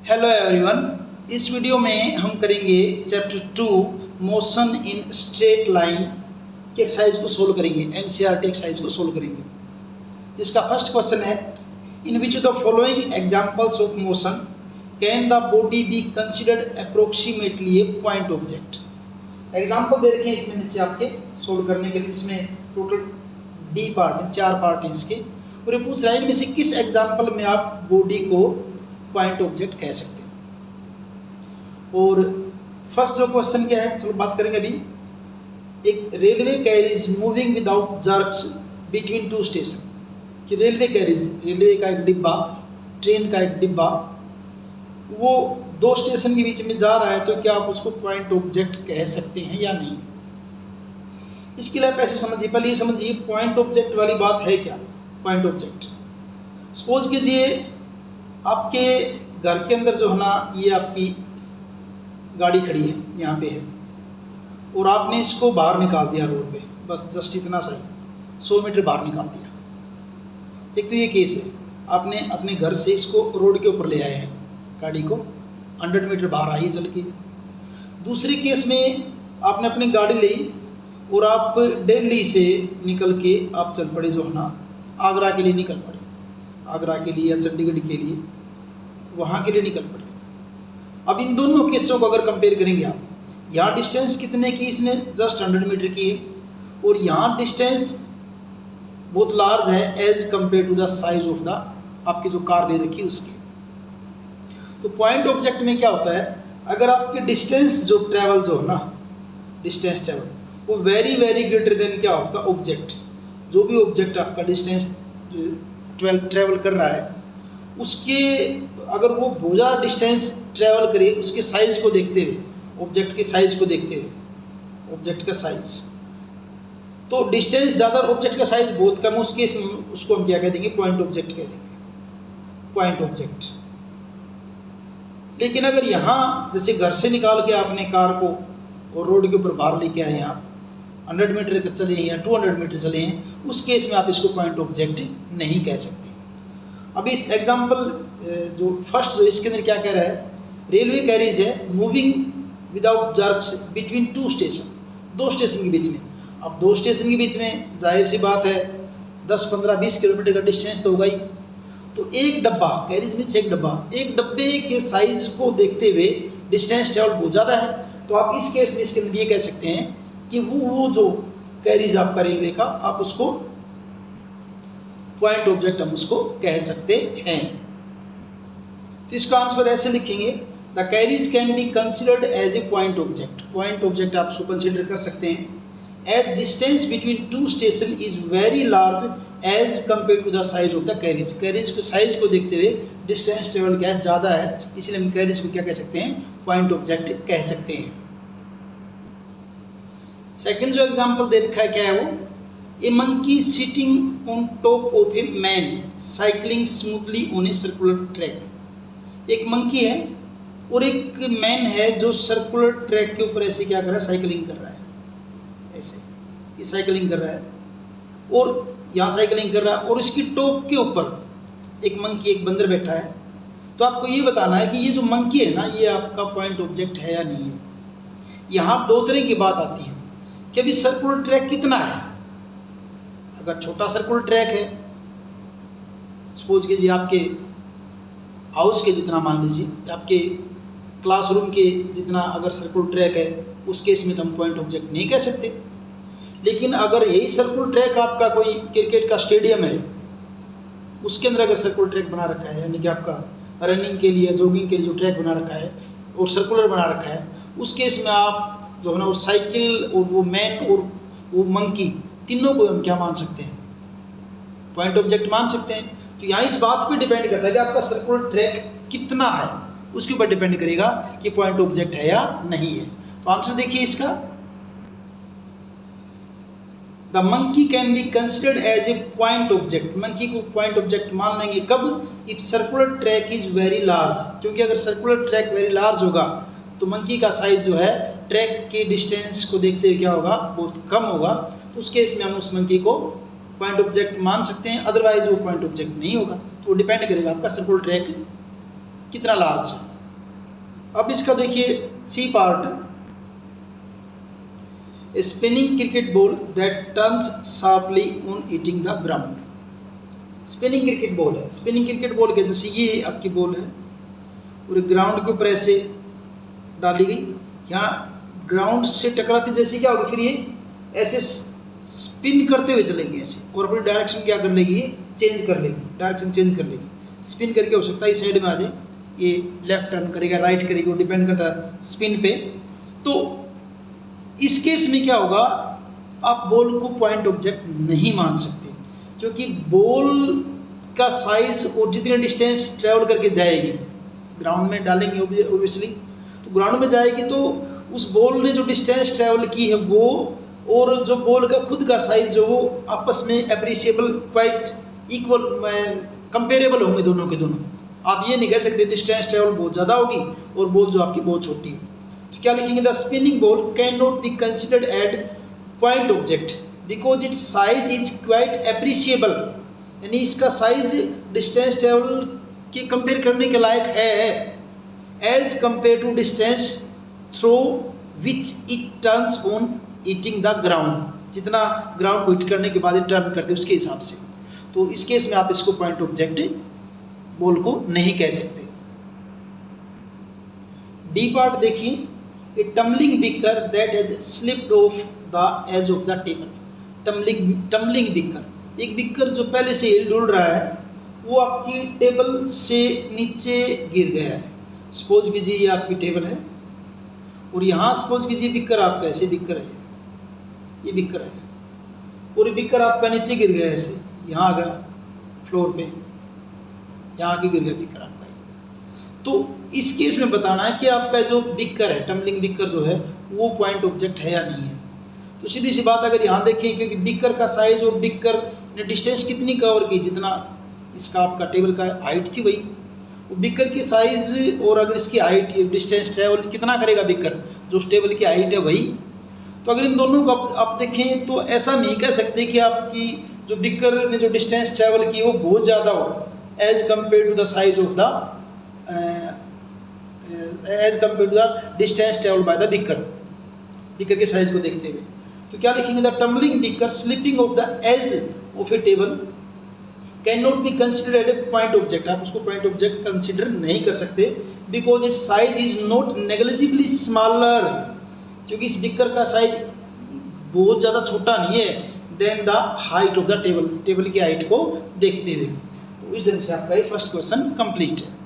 Hello everyone, इस video में हम करेंगे chapter 2 motion in straight line की एक्सरसाइज को सोल्व करेंगे। एनसीईआरटी एक्सरसाइज को सोल्व करेंगे। इसका फर्स्ट क्वेश्चन है, in which the following examples of motion can the body be considered approximately a point object. Example दे रखे हैं इसमें नीचे आपके सोल्व करने के लिए, जिसमें टोटल डी पार्ट है, 4 पार्ट हैं इसके, और ये पूछ रहा है इनमें से किस एग्जाम्पल में आप बॉडी को पॉइंट ऑब्जेक्ट कह सकते हैं। और फर्स्ट जो क्वेश्चन क्या है, चलो बात करेंगे अभी। एक railway carries moving without jerks between 2 station. कि रेलवे कैरीज, रेलवे का एक डिब्बा, ट्रेन का एक डिब्बा, वो 2 स्टेशन के बीच में जा रहा है, तो क्या आप उसको पॉइंट ऑब्जेक्ट कह सकते हैं या नहीं। इसके लिए आप ऐसे समझिए, पहले ये समझिए पॉइंट ऑब्जेक्ट वाली बात है क्या। पॉइंट ऑब्जेक्ट, सपोज कीजिए आपके घर के अंदर जो है ना, ये आपकी गाड़ी खड़ी है, यहाँ पे है, और आपने इसको बाहर निकाल दिया रोड पे, बस जस्ट इतना सा ही 100 मीटर बाहर निकाल दिया। एक तो ये केस है, आपने अपने घर से इसको रोड के ऊपर ले आए हैं, गाड़ी को 100 मीटर बाहर आई चल के। दूसरे केस में आपने अपनी गाड़ी ली और आप दिल्ली से निकल के आप चल पड़े जो है ना, आगरा के लिए निकल पड़े, आगरा के लिए या चंडीगढ़ के लिए, वहाँ के लिए निकल पड़े। अब इन दोनों केसों को अगर कंपेयर करेंगे आप, यहाँ डिस्टेंस कितने की, इसने जस्ट 100 मीटर की है, और यहाँ डिस्टेंस बहुत लार्ज है as compare to the size of the आपकी जो कार ले रखी है उसकी। तो पॉइंट ऑब्जेक्ट में क्या होता है, अगर आपकी डिस्टेंस जो ट्रैवल जो है ना, डिस्टेंस ट्रैवल वो वेरी वेरी ग्रेटर देन क्या आपका ऑब्जेक्ट, जो भी ऑब्जेक्ट आपका डिस्टेंस ट्रैवल कर रहा है, उसके अगर वो बहुत ज़्यादा डिस्टेंस ट्रैवल करे, उसके साइज़ को देखते हुए, ऑब्जेक्ट के साइज़ को देखते हुए, ऑब्जेक्ट का साइज़, तो डिस्टेंस ज़्यादा, ऑब्जेक्ट का साइज़ बहुत कम, उस केस में उसको हम क्या कह देंगे, पॉइंट ऑब्जेक्ट कह देंगे, पॉइंट ऑब्जेक्ट। लेकिन अगर यहाँ जैसे घर से निकाल के आपने कार को और रोड के ऊपर बाहर लेके आए हैं, आप 100 मीटर चले हैं या 200 मीटर चले हैं, उस केस में आप इसको पॉइंट ऑब्जेक्ट नहीं कह सकते। अब इस एग्जांपल जो फर्स्ट जो इसके अंदर क्या कह रहा है, रेलवे कैरीज है moving without jerks between 2 station, 2 station के बीच में। अब 2 स्टेशन के बीच में जाहिर सी बात है 10, 15, 20 किलोमीटर का डिस्टेंस तो होगा ही। तो एक डब्बा, कैरीज मीन्स एक डब्बा, एक डब्बे के साइज को देखते हुए डिस्टेंस ट्रेवल बहुत ज़्यादा है, तो आप इस केस में इसके अंदर ये कह सकते हैं कि वो जो कैरीज आपका रेलवे का, आप उसको पॉइंट ऑब्जेक्ट हम उसको कह सकते हैं। तो इसका आंसर ऐसे लिखेंगे, the carriage can be considered as a point object. Point object आप उसको कंसिडर कर सकते हैं as distance between 2 station is very large as compare to the size of the carriage. Carriage के साइज को देखते हुए डिस्टेंस ट्रेवल क्या ज़्यादा है, इसलिए हम कैरीज को क्या कह सकते हैं, पॉइंट ऑब्जेक्ट कह सकते हैं। सेकंड जो एग्जांपल दे रखा है क्या है वो, a monkey sitting on top of a man cycling smoothly on a circular track. एक मंकी है और एक मैन है जो सर्कुलर ट्रैक के ऊपर ऐसे क्या कर रहा है, साइकिलिंग कर रहा है, ऐसे ये साइकिलिंग कर रहा है, और यहाँ साइकिलिंग कर रहा है, और इसकी टॉप के ऊपर एक मंकी, एक बंदर बैठा है। तो आपको ये बताना है कि ये जो मंकी है ना, ये आपका पॉइंट ऑब्जेक्ट है या नहीं है। यहाँ 2 तरह की बात आती है कि अभी सर्कुलर ट्रैक कितना है। अगर छोटा सर्कुलर ट्रैक है, सपोज कीजिए आपके हाउस के जितना, मान लीजिए आपके क्लासरूम के जितना अगर सर्कुलर ट्रैक है, उस केस में तो हम पॉइंट ऑब्जेक्ट नहीं कह सकते। लेकिन अगर यही सर्कुलर ट्रैक आपका कोई क्रिकेट का स्टेडियम है, उसके अंदर अगर सर्कुलर ट्रैक बना रखा है, यानी कि आपका रनिंग के लिए, जॉगिंग के लिए जो ट्रैक बना रखा है और सर्कुलर बना रखा है, उस केस में आप जो है ना, वो साइकिल और वो मैन और वो मंकी, तीनों को हम क्या मान सकते हैं, पॉइंट ऑब्जेक्ट मान सकते हैं। तो यहाँ इस बात पे डिपेंड करता है कि आपका सर्कुलर ट्रैक कितना है, उसके ऊपर डिपेंड करेगा कि पॉइंट ऑब्जेक्ट है या नहीं है। तो आंसर देखिए इसका, the monkey can be considered as a point object. Monkey को पॉइंट ऑब्जेक्ट मान लेंगे कब, if circular track is very large, क्योंकि अगर सर्कुलर ट्रैक वेरी लार्ज होगा तो मंकी का साइज जो है ट्रैक के डिस्टेंस को देखते हुए क्या होगा, बहुत कम होगा। तो उस केस में हम उस मंकी को पॉइंट ऑब्जेक्ट मान सकते हैं, अदरवाइज वो पॉइंट ऑब्जेक्ट नहीं होगा। तो डिपेंड करेगा आपका सर्कुलर ट्रैक कितना लार्ज है। अब इसका देखिए C part, spinning cricket ball that turns sharply on hitting the ground. Spinning cricket ball है, स्पिनिंग क्रिकेट बॉल के जैसे ये आपकी बॉल है और ग्राउंड के ऊपर ऐसे डाली गई, यहाँ ग्राउंड से टकराती जैसे क्या होगी, फिर ये ऐसे स्पिन करते हुए चलेगी ऐसे, और अपनी डायरेक्शन क्या कर लेगी, ये चेंज कर लेगी, डायरेक्शन चेंज कर लेगी, स्पिन करके हो सकता है इस साइड में आ जाए, ये लेफ्ट टर्न करेगा, राइट करेगी, वो डिपेंड करता है स्पिन पे। तो इस केस में क्या होगा, आप बॉल को पॉइंट ऑब्जेक्ट नहीं मान सकते, क्योंकि बॉल का साइज और जितने डिस्टेंस ट्रेवल करके जाएगी, ग्राउंड में डालेंगे ओबियसली, तो ग्राउंड में जाएगी तो उस बॉल ने जो डिस्टेंस ट्रेवल की है वो और जो बॉल का खुद का साइज हो वो आपस में अप्रिशिएबल, क्वाइट इक्वल, कंपेरेबल होंगे दोनों के दोनों। आप ये नहीं कह सकते डिस्टेंस ट्रेवल बहुत ज़्यादा होगी और बॉल जो आपकी बहुत छोटी है। तो क्या लिखेंगे, the spinning ball can not be considered at point object because its size is quite appreciable, यानी इसका साइज डिस्टेंस ट्रेवल के कंपेयर करने के लायक है, as compare to distance through which it turns on hitting the ground, जितना ground को hit करने के बाद ये टर्न करते हैं उसके हिसाब से। तो इस केस में आप इसको पॉइंट ऑब्जेक्ट बॉल को नहीं कह सकते। डी पार्ट देखिए, a tumbling beaker that has slipped off the edge of the table. Tumbling beaker, एक बिकर जो पहले से हिल डुल रहा है वो आपकी टेबल से नीचे गिर गया है। सपोज कीजिए ये आपकी टेबल है और यहाँ सपोज कीजिए बिकर आपका ऐसे बिकर है, ये बिकर है और ये बिकर आपका नीचे गिर गया ऐसे, यहाँ आ गया फ्लोर पे, यहाँ आके गिर गया बिकर आपका। तो इस केस में बताना है कि आपका जो बिकर है, टम्बलिंग बिकर जो है वो पॉइंट ऑब्जेक्ट है या नहीं है। तो सीधी सी बात, अगर यहाँ देखें, क्योंकि बिकर का साइज और बिकर ने डिस्टेंस कितनी कवर की, जितना इसका आपका टेबल का हाइट थी वही, वो बिकर की साइज और अगर इसकी हाइट डिस्टेंस ट्रेवल कितना करेगा बिकर, जो उस टेबल की हाइट है वही। तो अगर इन दोनों को आप देखें तो ऐसा नहीं कह सकते कि आपकी जो बिकर ने जो डिस्टेंस ट्रेवल की वो बहुत ज़्यादा हो as compare to the size of the distance travel by the beaker, beaker के साइज को देखते हुए। तो क्या लिखेंगे, the tumbling beaker slipping off the edge of a table can not be considered at a point object. आप उसको point object consider नहीं कर सकते because its size is not negligibly smaller, क्योंकि इस बिकर का साइज बहुत ज़्यादा छोटा नहीं है then the height of the table, table की हाइट को देखते हुए। तो इस ढंग से आपका ये फर्स्ट क्वेश्चन कंप्लीट है।